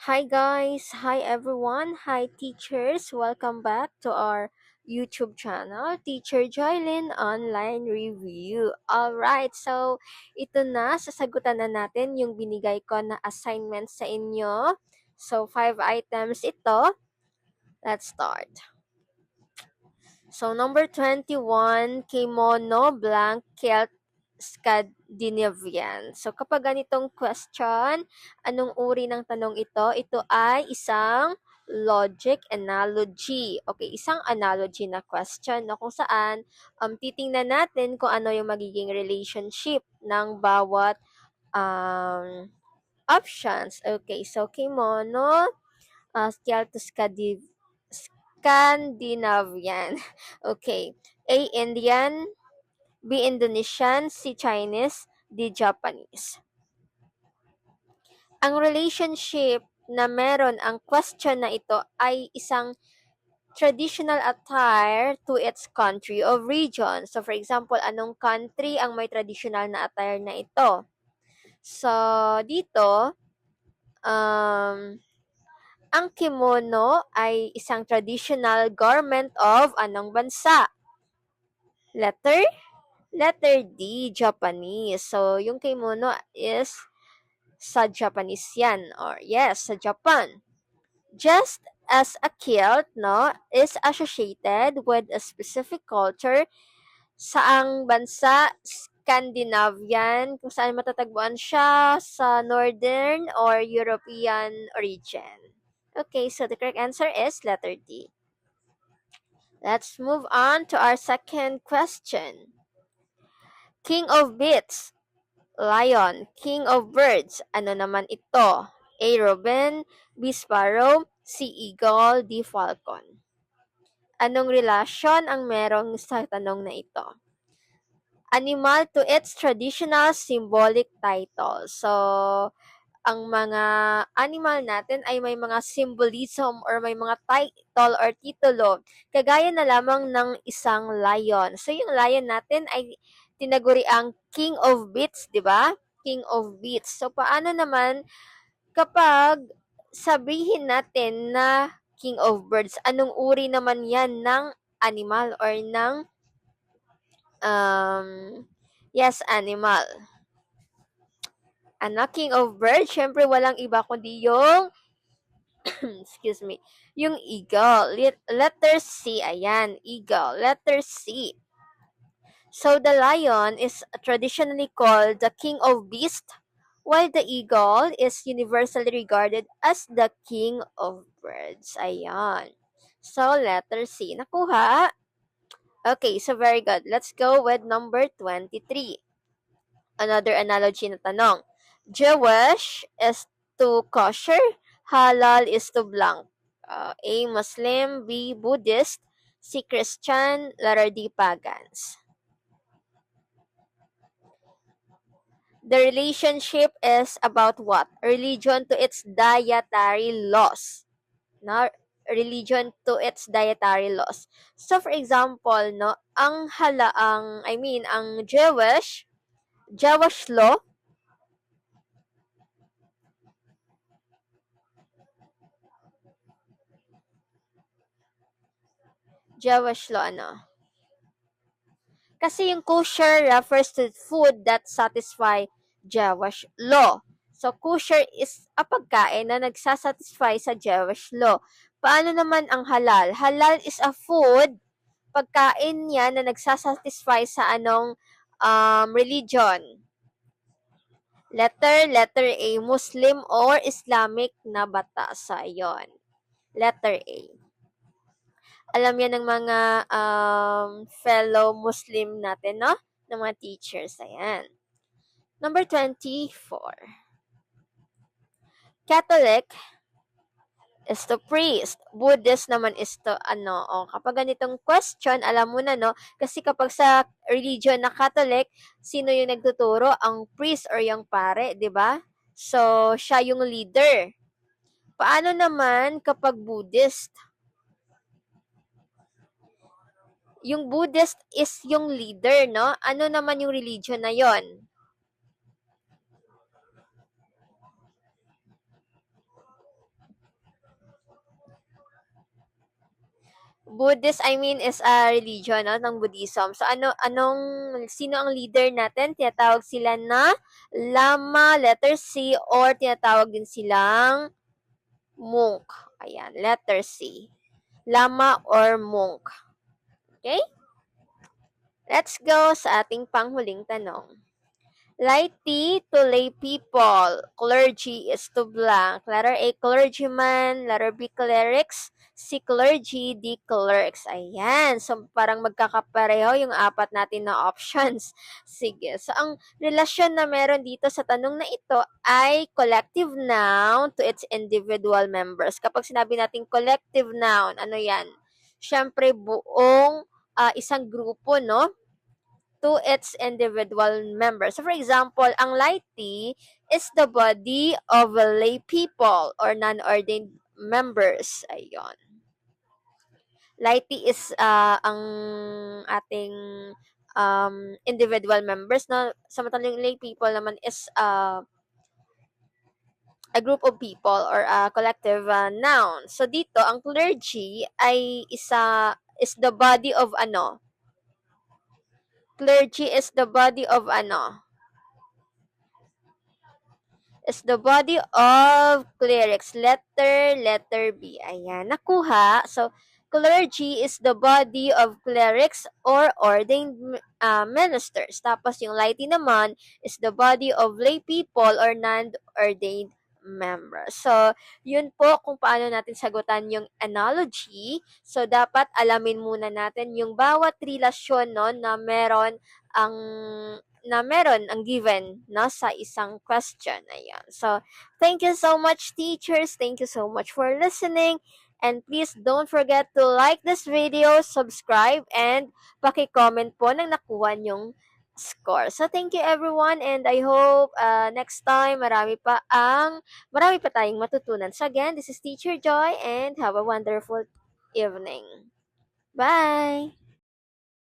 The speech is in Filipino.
Hi guys, hi everyone, hi teachers. Welcome back to our YouTube channel, Teacher Joylyn Online Review. Alright, so ito na, sasagutan na natin yung binigay ko na assignment sa inyo. So, 5 items ito. Let's start. So, number 21, kimono blank kilt Scandinavian. So, kapag ganitong question, anong uri ng tanong ito? Ito ay isang logic analogy. Okay, isang analogy na question na kung saan titingnan natin kung ano yung magiging relationship ng bawat options. Okay, so kimono, Scandinavian. Okay, A. Indian, B. Indonesian, C. Chinese, D. Japanese. Ang relationship na meron ang question na ito ay isang traditional attire to its country or region. So, for example, anong country ang may traditional na attire na ito? So, dito, ang kimono ay isang traditional garment of anong bansa? Letter? Letter D, Japanese. So, yung kimono is sa Japanese yan. Or yes, sa Japan. Just as a kilt, no, is associated with a specific culture, saang bansa, Scandinavian, kung saan matatagpuan siya sa Northern or European origin. Okay, so the correct answer is letter D. Let's move on to our second question. King of Beasts, lion. King of Birds, ano naman ito? A. Robin, B. Sparrow, C. Eagle, D. Falcon. Anong relasyon ang merong sa tanong na ito? Animal to its traditional symbolic title. So, ang mga animal natin ay may mga symbolism or may mga title or titulo. Kagaya na lamang ng isang lion. So, yung lion natin ay tinaguri ang King of Beasts, di ba? King of Beasts. So, paano naman kapag sabihin natin na King of Birds, anong uri naman yan ng animal or ng um, yes, animal. King of Birds, syempre walang iba kundi yung excuse me, yung eagle. Letter C, ayan, eagle. Letter C. So the lion is traditionally called the king of beasts, while the eagle is universally regarded as the king of birds. Ayan. So letter C. Nakuha? Okay, so very good. Let's go with number 23. Another analogy na tanong. Jewish is to kosher, halal is to blank. A. Muslim, B. Buddhist, C. Christian, letter D. Pagans. The relationship is about what? Religion to its dietary laws. No? Religion to its dietary laws. So for example, no, ang Jewish law, ano? Kasi yung kosher refers to food that satisfy Jewish law. So, kosher is a pagkain na nagsasatisfy sa Jewish law. Paano naman ang halal? Halal is a food, pagkain niya na nagsasatisfy sa anong religion. Letter A, Muslim or Islamic na batas. Sa yon. Letter A. Alam yan ng mga fellow Muslim natin, no? Ng mga teachers. Ayan. Number 24. Catholic is to priest. Buddhist naman is to ano. O, kapag ganitong question, alam mo na, no? Kasi kapag sa religion na Catholic, sino yung nagtuturo? Ang priest or yung pare, di ba? So, siya yung leader. Paano naman kapag Buddhist? Yung Buddhist is yung leader, no? Ano naman yung religion na yon? Buddhist, I mean, is a religion, no, ng Buddhism. So, sino ang leader natin? Tinatawag sila na Lama, letter C, or tinatawag din silang monk. Ayan, letter C. Lama or monk. Okay? Let's go sa ating panghuling tanong. Laity to lay people. Clergy is to blank. Letter A, clergyman. Letter B, clerics. C, clergy. D, clerks. Ayan. So, parang magkakapareho yung apat natin na options. Sige. So, ang relasyon na meron dito sa tanong na ito ay collective noun to its individual members. Kapag sinabi natin collective noun, ano yan? Siyempre, buong isang grupo, no? To its individual members. So, for example, ang laity is the body of lay people or non-ordained members. Ayun. Laity is ang ating individual members. No? Samantalang lay people naman is a group of people or a collective noun. So, dito, ang clergy ay is the body of ano? Clergy is the body of ano? Is the body of clerics. Letter B. Ayan, nakuha. So, clergy is the body of clerics or ordained ministers. Tapos, yung laity naman is the body of lay people or non-ordained members. So, yun po kung paano natin sagutan yung analogy. So, dapat alamin muna natin yung bawat relasyon no, na meron ang given no, sa isang question. Ayan. So, thank you so much, teachers. Thank you so much for listening. And please don't forget to like this video, subscribe, and paki-comment po nang nakuha nyong score. So, thank you everyone, and I hope next time marami pa tayong matutunan. So, again, this is Teacher Joy, and have a wonderful evening. Bye!